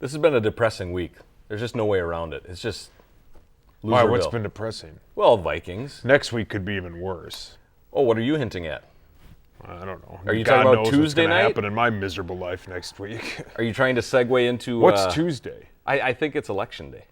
This has been a depressing week. There's just no way around it. It's just Why? loser What's bill. been depressing? Well, Vikings. Next week could be even worse. Oh, what are you hinting at? I don't know. Are you God talking about knows Tuesday what's gonna night? happen in my miserable life next week. Are you trying to segue into... What's Tuesday? I think it's election day.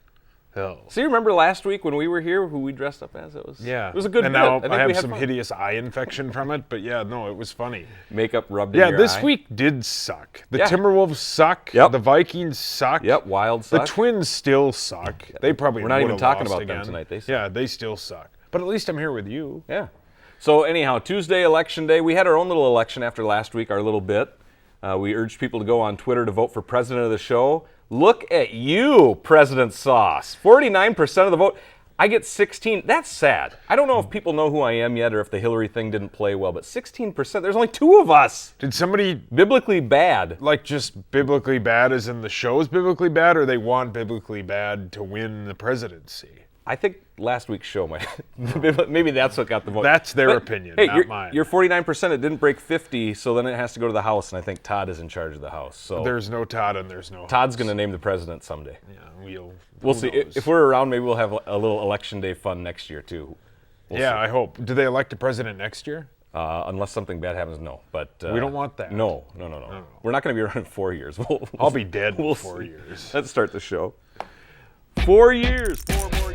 Hell. So you remember last week when we were here, who we dressed up as? It was a good and bit. now I think I we have had some fun. hideous eye infection from it, but yeah, no, it was funny. Makeup rubbed in Yeah, your this eye. week did suck. The Yeah. Timberwolves suck. Yep. The Vikings suck. Yep, Wild The suck. Twins still suck. They probably We're not even would've talking lost about them again. tonight. They suck. Yeah, they still suck. But at least I'm here with you. Yeah. So anyhow, Tuesday, election day. We had our own little election after last week, our little bit. We urged people to go on Twitter to vote for president of the show. Look at you, President Sauce. 49% of the vote. I get 16. That's sad. I don't know if people know who I am yet or if the Hillary thing didn't play well, but 16%. There's only 2 of us. Did somebody Biblically bad. like just biblically bad as in the show's biblically bad, or they want biblically bad to win the presidency? I think last week's show might. Maybe that's what got the vote. That's their But, opinion, hey, not mine. You're 49%. It didn't break 50, so then it has to go to the House, and I think Todd is in charge of the House. So There's no Todd and there's no Todd's going to name the president someday. Yeah, We'll who see. knows? If we're around, maybe we'll have a little election day fun next year too. We'll yeah, see. I hope. Do they elect a president next year? Unless something bad happens, no. But We don't want that. No. We're not going to be around in 4 years. I'll be dead we'll in 4 see. years. Let's start the show. 4 years. 4 more years.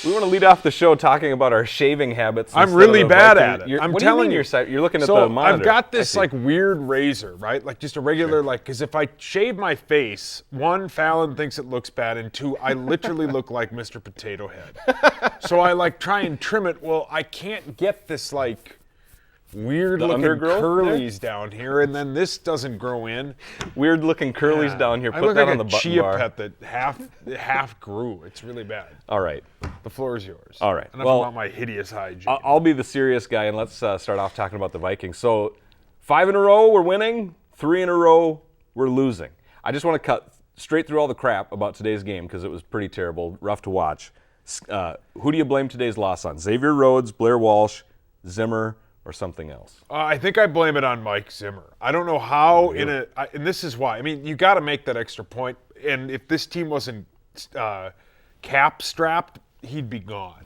We want to lead off the show talking about our shaving habits. I'm instead really of the bad Viking- at it. You're- I'm what telling do you you. mean you're looking at So the monitor. I've got I this see. like weird razor, right? Like just a regular because if I shave my face, 1, Fallon thinks it looks bad, and 2, I literally look like Mr. Potato Head. So I like try and trim it. Well, I can't get this like weird looking undergrowth curlies down here, and then this doesn't grow in. Weird looking curlies down here. I Put look that like on the a button chia bar. pet that half grew. It's really bad. All right. The floor is yours. All right. Enough Well, about my hideous hygiene. I'll be the serious guy, and let's start off talking about the Vikings. So 5 in a row, we're winning. 3 in a row, we're losing. I just want to cut straight through all the crap about today's game because it was pretty terrible, rough to watch. Who do you blame today's loss on? Xavier Rhodes, Blair Walsh, Zimmer, or something else? I think I blame it on Mike Zimmer. I don't know how and this is why. I mean, you got to make that extra point. And if this team wasn't cap strapped, he'd be gone.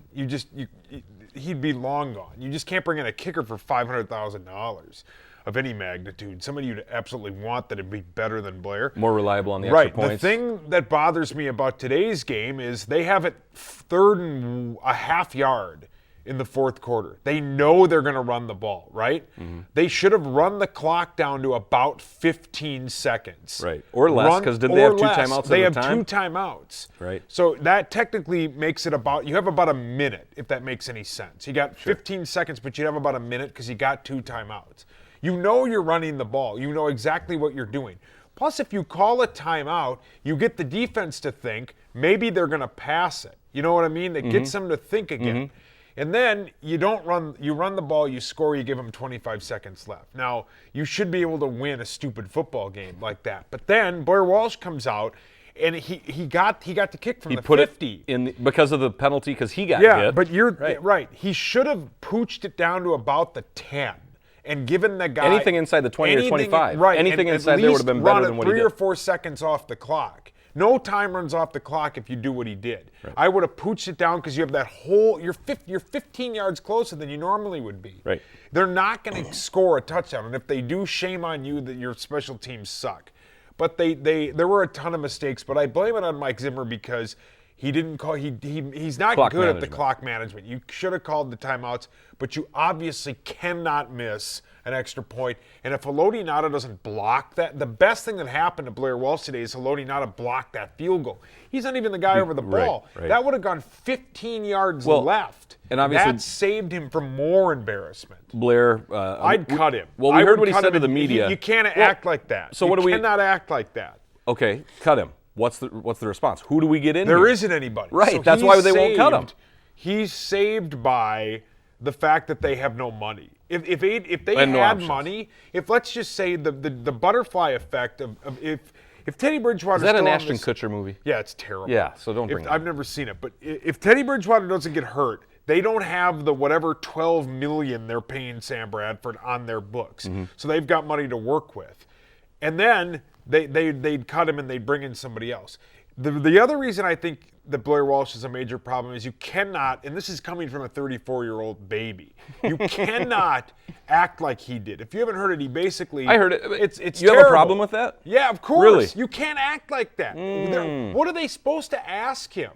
He'd be long gone. You just can't bring in a kicker for $500,000 of any magnitude. Somebody you'd absolutely want that'd be better than Blair. More reliable on the Right. extra points. The thing that bothers me about today's game is they have it 3rd and a half yard in the 4th quarter. They know they're going to run the ball, right? Mm-hmm. They should have run the clock down to about 15 seconds. Right. Or less, 'cause didn't they have 2 timeouts at They the have time? 2 timeouts. Right. So that technically makes it you have about a minute, if that makes any sense. You got 15 seconds, but you have about a minute because you got 2 timeouts. You know you're running the ball. You know exactly what you're doing. Plus, if you call a timeout, you get the defense to think maybe they're going to pass it. You know what I mean? It gets them to think again. And then you run the ball, you score, you give them 25 seconds left. Now, you should be able to win a stupid football game like that. But then Blair Walsh comes out and he got the kick from the 50. It in because of the penalty because he got Yeah, hit. but you're Right. right. He should have pooched it down to about the 10 and given the guy Anything inside the 20 or 25. Right, Anything and inside at there least would have been better run than it what he 3 did. or 4 seconds off the clock. No time runs off the clock if you do what he did. Right. I would have pooched it down because you have that whole. You're 15 yards closer than you normally would be. Right. They're not going to score a touchdown, and if they do, shame on you that your special teams suck. But there were a ton of mistakes. But I blame it on Mike Zimmer because he didn't call. He's not Clock good at the management. clock management. You should have called the timeouts, but you obviously cannot miss an extra point. And if Haloti Nada doesn't block that, the best thing that happened to Blair Walsh today is Haloti Nada blocked that field goal. He's not even the guy over the ball. Right. That would have gone 15 yards Well, left. and obviously- that saved him from more embarrassment. Blair. I'd cut him. Well, we I heard would what he cut said him to the and- media. You can't Well, act like that. so what do we- You cannot act like that. Okay, cut him. What's the response? Who do we get in There here? isn't anybody. Right, So that's he's why they won't cut him. He's saved by the fact that they have no money. If they And no had options. money, if let's just say the butterfly effect of if If Teddy Bridgewater Is that an still on Ashton this- Kutcher movie? Yeah, it's terrible. Yeah, so don't bring it I've up. never seen it, but if Teddy Bridgewater doesn't get hurt, they don't have the whatever $12 million they're paying Sam Bradford on their books. Mm-hmm. So they've got money to work with. And then they'd cut him and they'd bring in somebody else. The other reason I think that Blair Walsh is a major problem is you cannot, and this is coming from a 34-year-old baby, you cannot act like he did. If you haven't heard it, he basically... I heard it. It's You have a terrible. problem with that? Yeah, of course. Really? You can't act like that. What are they supposed to ask him?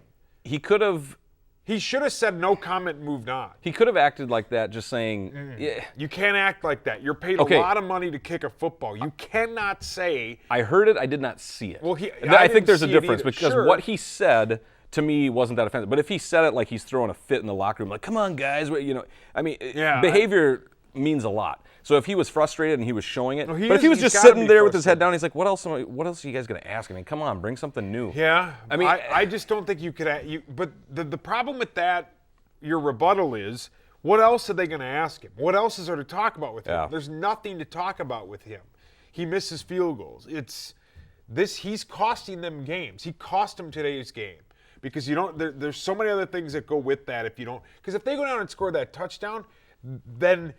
He could have He should have said no comment and moved on. acted like that, just saying, yeah. You can't act like that. You're paid Okay. a lot of money to kick a football. You cannot say... I heard it, I did not see it. Well, I I think didn't there's a see it difference either. because Sure. what he said to me wasn't that offensive. But if he said it like he's throwing a fit in the locker room, like, come on, guys, I mean, Yeah, behavior means a lot. So if he was frustrated and he was showing it, No, but if he was he's just gotta sitting be there with his head frustrated. down, he's like, what else are you guys going to ask? I mean, come on, bring something new. Yeah, I mean, I just don't think you could. But the problem with that, your rebuttal is, what else are they going to ask him? What else is there to talk about with him? Yeah. There's nothing to talk about with him. He misses field goals. He's costing them games. He cost them today's game because you don't. There's so many other things that go with that if you don't. Because if they go down and score that touchdown, then.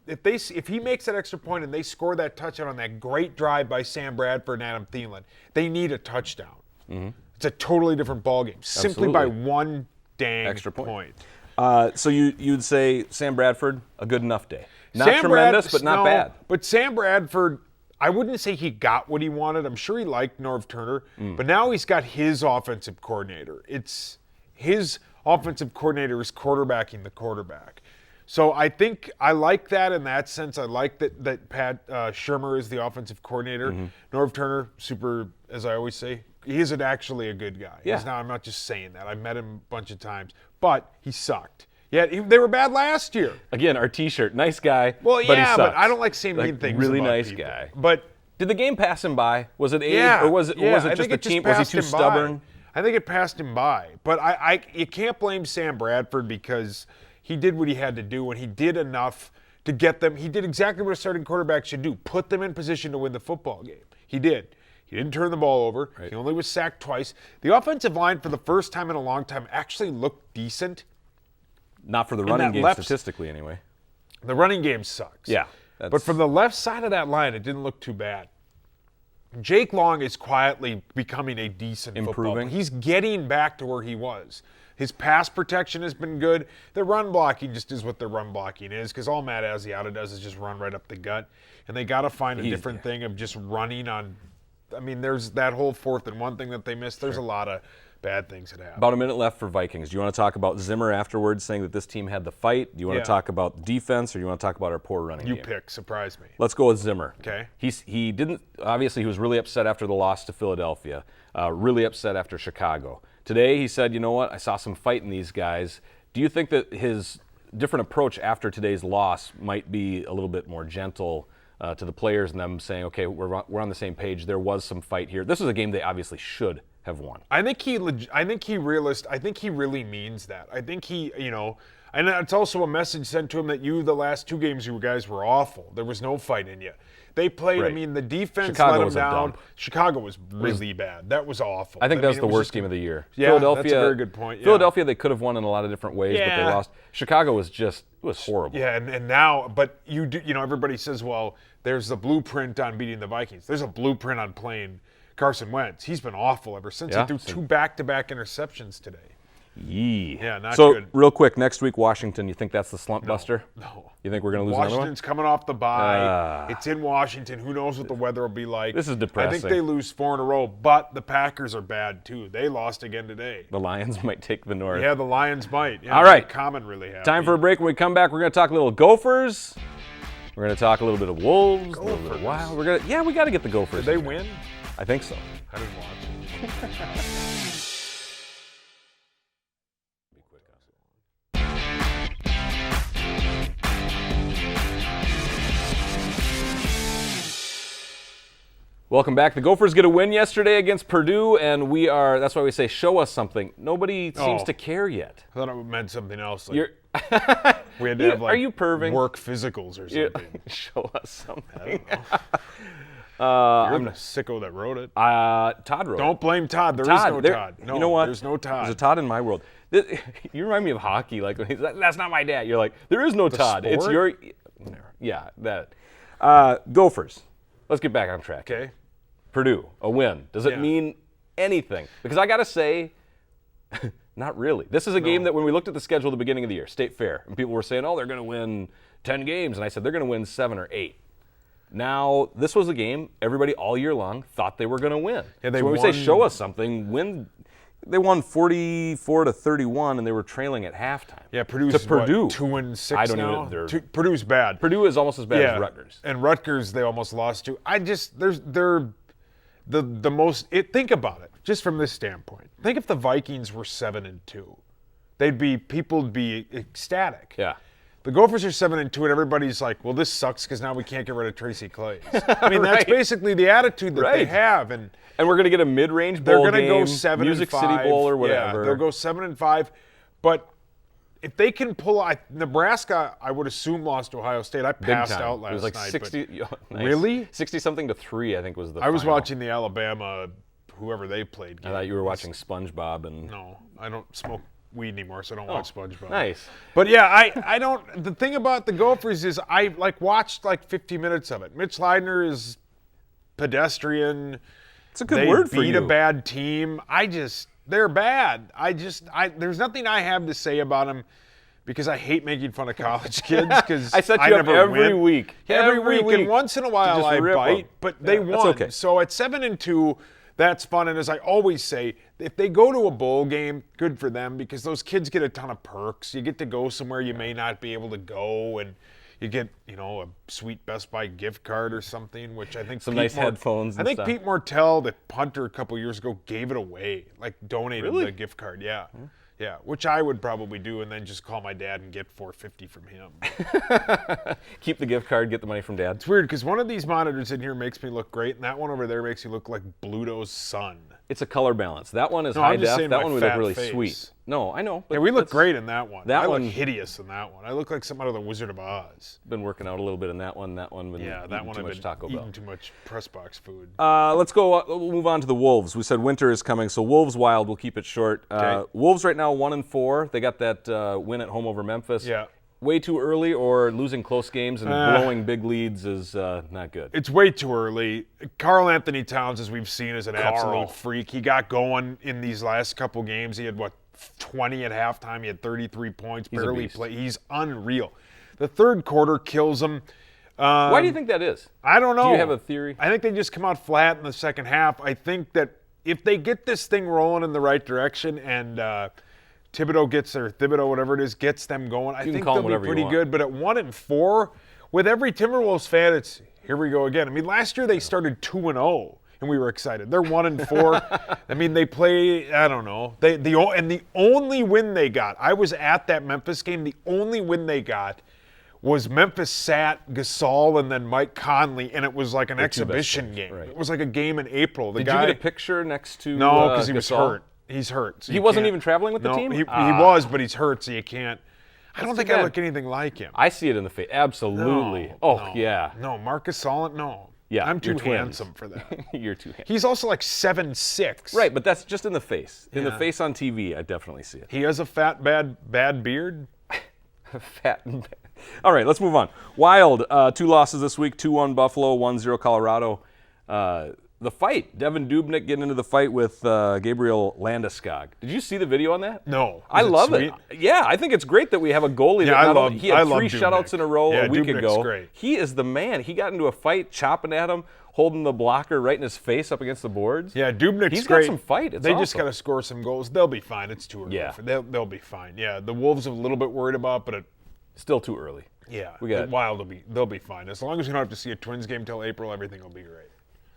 If he makes that extra point and they score that touchdown on that great drive by Sam Bradford and Adam Thielen, they need a touchdown. It's a totally different ballgame simply by Absolutely. one dang Extra point. point. So you'd say Sam Bradford, a good enough day. Not Sam tremendous, but not no, bad. But Sam Bradford, I wouldn't say he got what he wanted. I'm sure he liked Norv Turner, but now he's got his offensive coordinator. It's his offensive coordinator is quarterbacking the quarterback. So I think I like that in that sense. I like that Pat Shermer is the offensive coordinator. Norv Turner, super, as I always say, he isn't actually a good guy. Yeah. I'm not just saying that. I met him a bunch of times, but he sucked. Yeah, they were bad last year. Again, our T-shirt, nice guy. Well, but he yeah, but sucks. I don't like saying mean things. Really about nice people. guy. But Did the game pass him by? Was it Abe, yeah, or was it I just think the it team? Was he passed too him by. stubborn? I think it passed him by. But you can't blame Sam Bradford because he did what he had to do, and he did enough to get them. He did exactly what a starting quarterback should do: put them in position to win the football game. He did. He didn't turn the ball over. Right. He only was sacked twice. The offensive line, for the first time in a long time, actually looked decent. Not for the running that game, left- statistically, anyway. The running game sucks. Yeah, But that's- from the left side of that line, it didn't look too bad. Jake Long is quietly becoming a decent football Improving. player. He's getting back to where he was. His pass protection has been good. The run blocking just is what the run blocking is, because all Matt Asiata does is just run right up the gut. And they got to find a different thing of just running on. I mean, there's that whole 4th and 1 thing that they missed. There's a lot of bad things that happen. About a minute left for Vikings. Do you want to talk about Zimmer afterwards saying that this team had the fight? Do you want Yeah. to talk about defense, or do you want to talk about our poor running You game? pick. Surprise me. Let's go with Zimmer. Okay. He didn't, obviously he was really upset after the loss to Philadelphia, really upset after Chicago. Today he said, you know what, I saw some fight in these guys. Do you think that his different approach after today's loss might be a little bit more gentle to the players and them saying, okay, we're on the same page, there was some fight here. This was a game they obviously should have won. I think he really means that. I think he, and it's also a message sent to him that the last 2 games you guys were awful. There was no fight in you. They played, Right. I mean, the defense Chicago let them was a down. dump. Chicago was really bad. That was awful. I think that was it the was worst just- game of the year. Yeah, Philadelphia, that's a very good point. Yeah. Philadelphia, they could have won in a lot of different ways, but Yeah. they lost. Chicago was it was horrible. Yeah, and now, but everybody says, well, there's the blueprint on beating the Vikings. There's a blueprint on playing Carson Wentz. He's been awful ever since. Yeah. He threw 2 back-to-back interceptions today. Yee. Yeah, not so, good. real quick, next week, Washington, you think that's the slump buster? No. You think we're going to lose another one? Washington's coming off the bye. It's in Washington. Who knows what the weather will be like. This is I depressing. think they lose 4 in a row, but the Packers are bad too. They lost again today. The Lions might take the North. Yeah, the Lions might. Yeah, All right. Common really happy. Time for a break. When we come back, we're going to talk a little Gophers. We're going to talk a little bit of Wolves. A little bit of Wild. We got to get the Gophers. Did they in here. win? I think so. I didn't watch. Welcome back. The Gophers get a win yesterday against Purdue, and that's why we say, show us something. Nobody seems to care yet. I thought it meant something else. Like You're we had to have are you perving? work physicals or something. Show us something. You're the sicko that wrote it. Todd wrote it. Don't blame Todd. There is no Todd. No, you know what? There's no Todd. There's a Todd in my world. You remind me of hockey. Like when he's like, "That's not my dad." You're like, "There is no Todd. sport? It's your." Yeah, that. Gophers. Let's get back on track. Okay. Purdue, a win. Does it Yeah. mean anything? Because I got to say, not really. This is a game that when we looked at the schedule at the beginning of the year, State Fair, and people were saying, "Oh, they're going to win 10 games," and I said they're going to win 7 or 8. Now, this was a game everybody all year long thought they were going to win. Yeah, they so when we won- say show us something, win. They won 44-31, and they were trailing at halftime. Yeah, Purdue's to Purdue. 2-6 I don't now. even. They're, Purdue's bad. Purdue is almost as bad as Rutgers. And Rutgers they almost lost to. They're the most. Think about it, just from this standpoint. Think if the Vikings were 7-2, people would be ecstatic. Yeah. The Gophers are 7-2, and everybody's like, "Well, this sucks because now we can't get rid of Tracy Claeys." I mean, that's Right. basically the attitude that they Right. have, and And we're going to get a mid-range they're bowl going to game, go 7-5, Music City Bowl or whatever. Yeah, they'll go 7-5, but if they can pull, Nebraska, I would assume lost to Ohio State. I Big passed time. out last It was like night. 60. Nice. Really? 60-something to 3, I think was the I was final. watching the Alabama, whoever they played. I thought you were watching SpongeBob and. No, I don't smoke weed anymore, so I don't watch SpongeBob. Nice. But yeah, I don't. The thing about the Gophers is I watched 50 minutes of it. Mitch Leidner is pedestrian. It's a good They word for beat you. a bad team. They're bad. There's nothing I have to say about them because I hate making fun of college kids. Because I set you up never every win. week. Every week, week. and once in a while just I rip bite. them. But they Yeah, that's won. okay. So at 7-2, that's fun. And as I always say, if they go to a bowl game, good for them because those kids get a ton of perks. You get to go somewhere you may not be able to go, and you get, a sweet Best Buy gift card or something, which I think Some nice headphones I and think stuff. Pete Martell, the punter a couple years ago, gave it away, donated Really? the gift card. Yeah. Yeah, which I would probably do, and then just call my dad and get $4.50 from him. Keep the gift card, get the money from Dad. It's weird because one of these monitors in here makes me look great, and that one over there makes me look like Bluto's son. It's a color balance. That one is No, high I'm just def. saying That my one would look fat really face. sweet. No, I know. But Yeah, we look that's- great in that one. That I one- look hideous in that one. I look like something out of the Wizard of Oz. Been working out a little bit in that one. That one been Yeah, that eating one too I've much been Taco Bell. eating too much press box food. Let's go. We'll move on to the Wolves. We said winter is coming, so Wolves Wild. We'll keep it short. Okay. Wolves right now 1-4. They got that win at home over Memphis. Yeah. Way too early, or losing close games and blowing big leads is not good. It's way too early. Carl Anthony Towns, as we've seen, is an Carl. absolute freak. He got going in these last couple games. He had, 20 at halftime. He had 33 points, He's a barely beast. played. He's unreal. The third quarter kills him. Why do you think that is? I don't know. Do you have a theory? I think they just come out flat in the second half. I think that if they get this thing rolling in the right direction and Thibodeau, whatever it is, gets them going, I can think call they'll them be whatever you pretty want. good. But at 1-4, with every Timberwolves fan, it's here we go again. I mean, last year they started 2-0. And we were excited. They're 1-4. I mean, they play. I don't know. The only win they got. I was at that Memphis game. The only win they got was Memphis sat Gasol and then Mike Conley, and it was like an Their two best exhibition players, game. right. It was like a game in April. Did you get a picture next to No, because he was Gasol? hurt. He's hurt. So He you wasn't can't- even traveling with the No, team? He Ah. was, but he's hurt, so you can't. I don't That's think too I bad. look anything like him. I see it in the face. Absolutely. No, oh, no. yeah. No, Marcus Solent, no. Yeah, I'm too you're twins. handsome for that. You're too handsome. He's also like 7'6". Right, but that's just in the face. In the Yeah. face on TV, I definitely see it. He has a fat, bad beard. Fat and bad. All right, let's move on. Wild, 2 losses this week, 2-1 Buffalo, 1-0 Colorado. The fight, Devin Dubnyk getting into the fight with Gabriel Landeskog. Did you see the video on that? No. I Is it love sweet? it. Yeah, I think it's great that we have a goalie Yeah, that I not love- only, he had I love 3 shutouts Dubnyk. in a row Yeah, a week Dubnyk's ago. great. He is the man. He got into a fight, chopping at him, holding the blocker right in his face up against the boards. Yeah, Dubnyk's He's great. got some fight. It's they just awesome. got to score some goals. They'll be fine. It's too early. Yeah. They'll be fine. Yeah, the Wolves are a little bit worried about, but Still too early. We got the Wild they'll be fine. As long as we don't have to see a Twins game till April, everything will be great.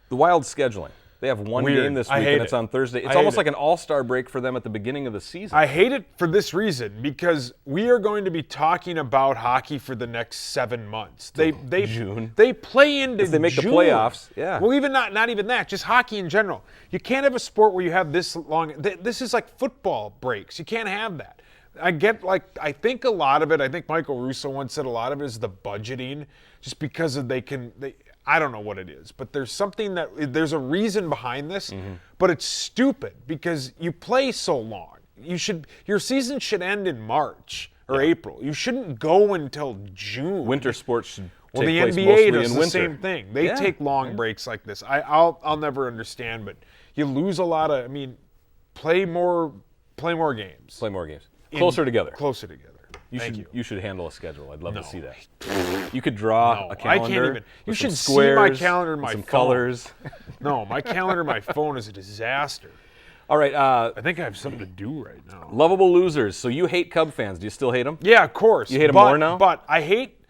The Wild scheduling. They have one Weird. game this I week, hate and it's it. on Thursday. It's I almost hate like it. an all-star break for them at the beginning of the season. I hate it for this reason because we are going to be talking about hockey for the next 7 months. They June. They play into If they make the June. playoffs, yeah. Well, even not even that. Just hockey in general. You can't have a sport where you have this long. This is like football breaks. You can't have that. I think a lot of it. I think Michael Russo once said a lot of it is the budgeting, just because I don't know what it is, but there's a reason behind this, Mm-hmm. but it's stupid because you play so long. Your season should end in March or April. You shouldn't go until June. Winter sports should Well, take the place NBA mostly does in the winter. same thing. They take long breaks like this. I'll never understand, but you lose a lot of. I mean, play more games. Play more games. Closer together. Closer together. You should handle a schedule. I'd love to see that. You could draw a calendar. I can't even. You with some should see my squares, calendar in my some phone. colors. No, my calendar in my phone is a disaster. All right. I think I have something to do right now. Lovable losers. So you hate Cub fans. Do you still hate them? Yeah, of course. You hate them more now? But I hate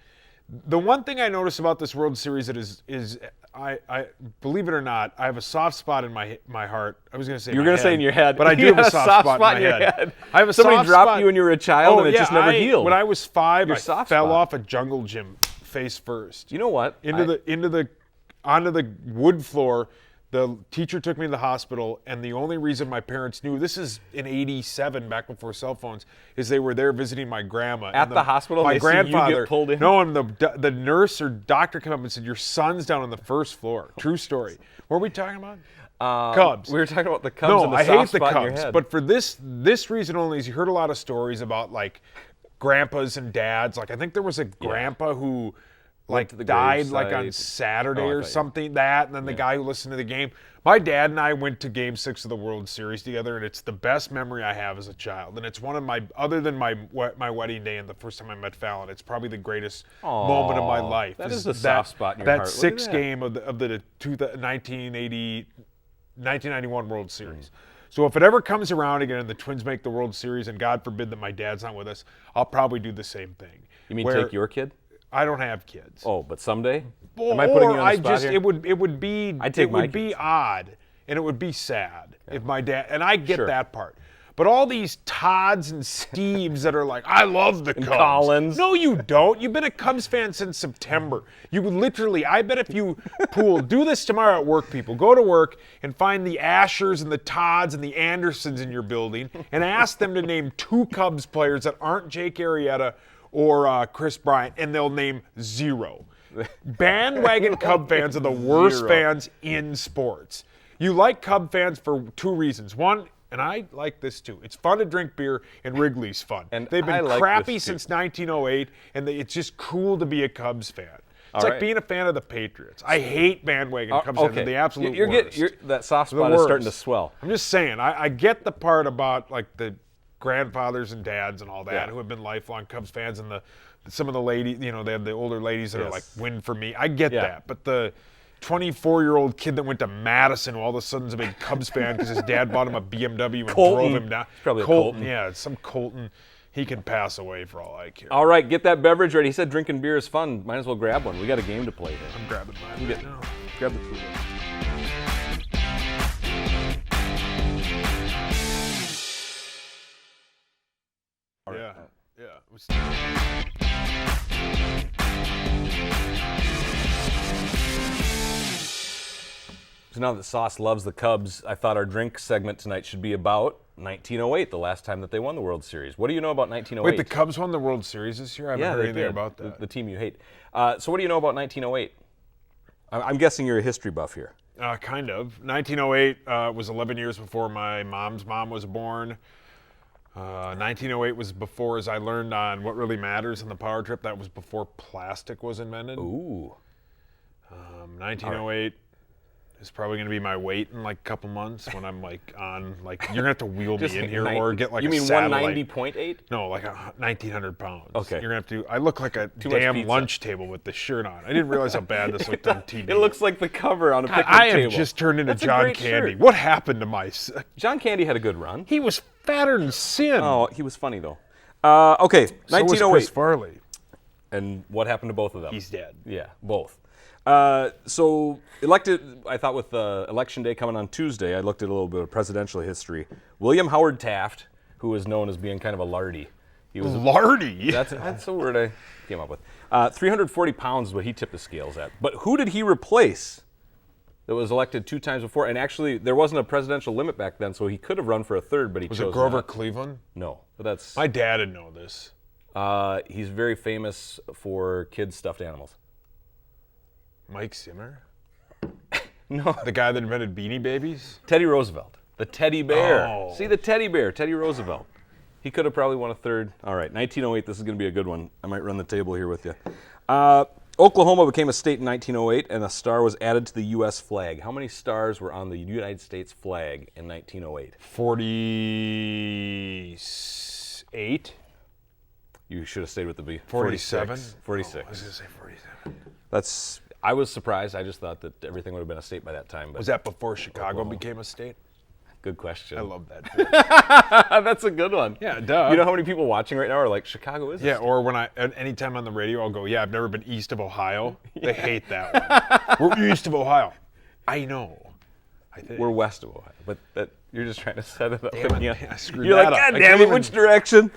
the one thing I notice about this World Series that is I believe it or not, I have a soft spot in my heart. I was going to say You were going to say in your head. but I do You have a soft spot in my your head. I have a Somebody soft dropped spot. you when you were a child, and it yeah, just never healed. When I was 5, Your I soft fell spot. off a jungle gym face first. You know what? Onto the wood floor. The teacher took me to the hospital, and the only reason my parents knew, this is in '87, back before cell phones, is they were there visiting my grandma. At the hospital, my they see you get grandfather pulled in? No, and the nurse or doctor came up and said, "Your son's down on the first floor." True story. What were we talking about? Cubs. We were talking about the Cubs No, and the I soft hate the spot in your Cubs, head. but for this reason only, is you heard a lot of stories about like grandpas and dads. Like I think there was a grandpa who like to the died like on gravesite. Saturday Oh, I or thought you- something. And then the guy who listened to the game. My dad and I went to Game 6 of the World Series together, and it's the best memory I have as a child. And it's one of my, other than my wedding day and the first time I met Fallon, it's probably the greatest moment of my life. that is a soft spot in your heart. That Look at sixth that. game of the 1991 World Series. So if it ever comes around again and the Twins make the World Series, and God forbid that my dad's not with us, I'll probably do the same thing. You mean Where take your kid? I don't have kids. Oh, but someday? Am I putting you on the spot here? It would be I'd take it my would be kids. odd and it would be sad if my dad, and I get Sure. that part. But all these Todds and Steves that are like, I love the Cubs. Collins. No, you don't. You've been a Cubs fan since September. You would literally, I bet if you do this tomorrow at work, people, go to work and find the Ashers and the Todds and the Andersons in your building and ask them to name 2 Cubs players that aren't Jake Arrieta or Chris Bryant, and they'll name 0. Bandwagon Cub fans are the worst 0. fans in sports. You like Cub fans for 2 reasons. One, and I like this too, it's fun to drink beer, and Wrigley's fun. And They've I been like crappy this too. since 1908, and it's just cool to be a Cubs fan. It's All like right. being a fan of the Patriots. I hate bandwagon Cubs fans. They're the absolute worst. That soft The spot is starting to worst. swell. I'm just saying, I get the part about like the grandfathers and dads and all that Yeah. who have been lifelong Cubs fans, and some of the ladies, they have the older ladies that are Yes. like, win for me. I get Yeah. that. But the 24-year-old kid that went to Madison who all of a sudden is a big Cubs fan because his dad bought him a BMW and Colton. drove him down. It's probably a Colton. Yeah, it's some Colton. He can pass away for all I care. All right, get that beverage ready. He said drinking beer is fun. Might as well grab one. We got a game to play here. I'm grabbing mine right now. Grab the cooler. Yeah. It was- So now that Sauce loves the Cubs, I thought our drink segment tonight should be about 1908, the last time that they won the World Series. What do you know about 1908? Wait, the Cubs won the World Series this year? I haven't yeah, heard they anything did. about that. The team you hate. So what do you know about 1908? I'm guessing you're a history buff here. Kind of. 1908 was 11 years before my mom's mom was born. 1908 was before, as I learned on What Really Matters in the Power Trip, that was before plastic was invented. Ooh. 1908 is probably going to be my weight in like a couple months when I'm like on, like, you're going to have to wheel me in here or get like you a mean satellite. 190.8? No, like 1,900 pounds. Okay. You're going to have to, I look like a Too much damn pizza. lunch table with the shirt on. I didn't realize how bad this looked on TV. It looks like the cover on a picnic I table. have just turned into That's a John great Candy. shirt. What happened to my... John Candy had a good run. He was fatter than sin. Oh, he was funny though. Okay, So was 1908. Chris Farley. And what happened to both of them? He's dead. Yeah, both. So elected, I thought with Election Day coming on Tuesday, I looked at a little bit of presidential history. William Howard Taft, who was known as being kind of a lardy. He was Lardy. that's the word I came up with. 340 pounds is what he tipped the scales at. But who did he replace that was elected 2 times before? And actually, there wasn't a presidential limit back then, so he could have run for a third, but he Was chose it Grover not. Cleveland? No, but that's... My dad would know this. He's very famous for kids' stuffed animals. Mike Zimmer? No. The guy that invented Beanie Babies? Teddy Roosevelt. The teddy bear. Oh. See, the teddy bear, Teddy Roosevelt. He could have probably won a third. All right, 1908, this is going to be a good one. I might run the table here with you. Oklahoma became a state in 1908, and a star was added to the U.S. flag. How many stars were on the United States flag in 1908? 48? You should have stayed with the B. 47? 46. Oh, I was going to say 47. I was surprised. I just thought that everything would have been a state by that time. But Was that before Chicago became a state? good question. I love that. That's a good one. Yeah, duh. You know how many people watching right now are like, Chicago is a Yeah, state. or when anytime on the radio, I'll go, yeah, I've never been east of Ohio. They hate that one. We're east of Ohio. I know. I think. We're west of Ohio, but you're just trying to set it up. Damn it, Yeah. I screwed You're that like, up. God I damn can't it, even- which direction?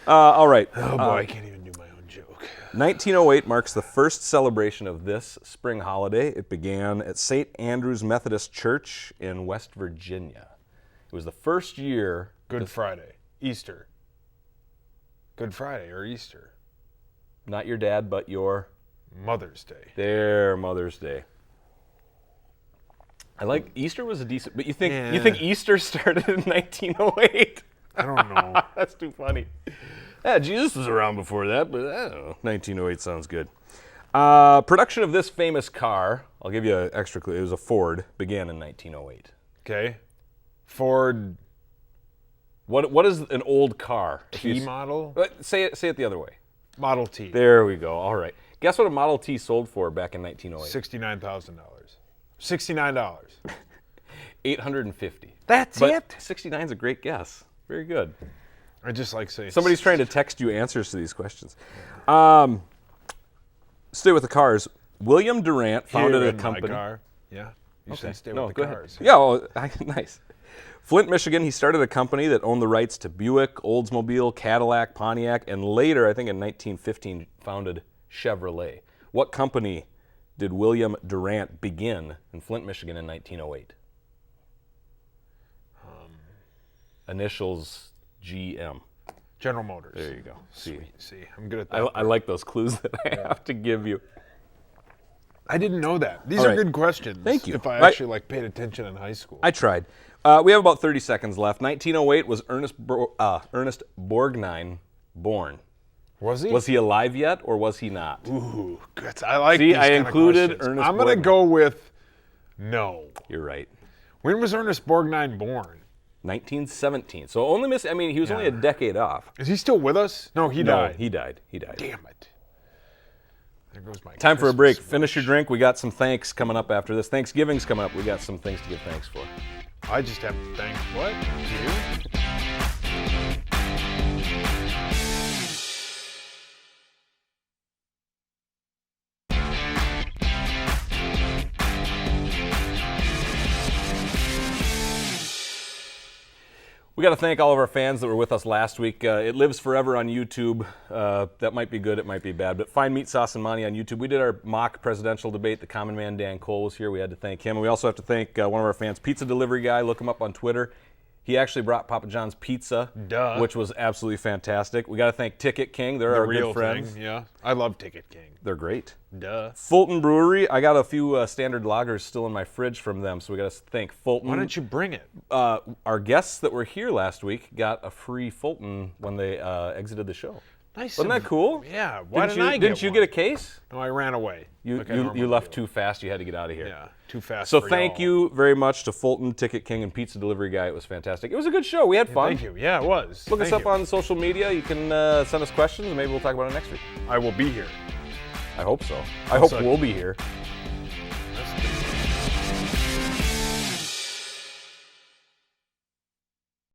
All right. Oh boy, I can't even do my own joke. 1908 marks the first celebration of this spring holiday. It began at St. Andrew's Methodist Church in West Virginia. It was the first year. Good Friday. Easter. Good Friday or Easter. Not your dad, but your Mother's Day. their Mother's Day. I like Easter was a decent, but you think Yeah. Easter started in 1908? I don't know. That's too funny. Yeah, Jesus was around before that, but I don't know. 1908 sounds good. Production of this famous car, I'll give you an extra clue. It was a Ford. Began in 1908. Okay. Ford What is an old car? If you T s- model? Say it the other way. Model T. There we go. All right. Guess what a Model T sold for back in 1908? $69,000. $69. $850. That's But it? 69 is a great guess. Very good. I just like saying Somebody's trying to text you answers to these questions. Stay with the cars. William Durant founded Here a in my company. car. Yeah. You said stay No, with the go ahead. cars. Yeah, nice. Flint, Michigan, he started a company that owned the rights to Buick, Oldsmobile, Cadillac, Pontiac, and later, I think in 1915, founded Chevrolet. What company did William Durant begin in Flint, Michigan in 1908? Initials GM. General Motors. There you go. See, See, I'm good at that. I like those clues that I have to give you. I didn't know that. These All are right. good questions. Thank you. If I Right. actually paid attention in high school. I tried. We have about 30 seconds left. 1908 was Ernest Borgnine born. Was he? Was he alive yet, or was he not? Ooh, good. I like See, these I kind of included questions. Ernest I'm going to Borgnine. go with no. You're right. When was Ernest Borgnine born? 1917. So only he was only a decade off. Is he still with us? No, he died. He died. Damn it. There goes my Time for a Christmas break. wish. Finish your drink. We got some thanks coming up after this. Thanksgiving's coming up. We got some things to give thanks for. I just have to thank what? You? We got to thank all of our fans that were with us last week. It lives forever on YouTube. That might be good, it might be bad, but find MeatSauce and Monty on YouTube. We did our mock presidential debate. The common man Dan Cole was here. We had to thank him. And we also have to thank one of our fans, Pizza Delivery Guy. Look him up on Twitter. He actually brought Papa John's pizza, Duh. which was absolutely fantastic. We got to thank Ticket King. They're The our real good friends. thing. Yeah. I love Ticket King. They're great. Duh. Fulton Brewery. I got a few standard lagers still in my fridge from them, so we got to thank Fulton. Why don't you bring it? Our guests that were here last week got a free Fulton when they exited the show. Nice. Wasn't that cool? Yeah. Why didn't I get Didn't you one? get a case? No, I ran away. You like I normally left do. too fast. You had to get out of here. Yeah. Too fast. So for thank y'all. you very much to Fulton, Ticket King, and Pizza Delivery Guy. It was fantastic. It was a good show. We had fun. Thank you. Yeah, it was. Look us Thank up you. on social media. You can send us questions, and maybe we'll talk about it next week. I will be here. I hope so. I hope Also- we'll be here.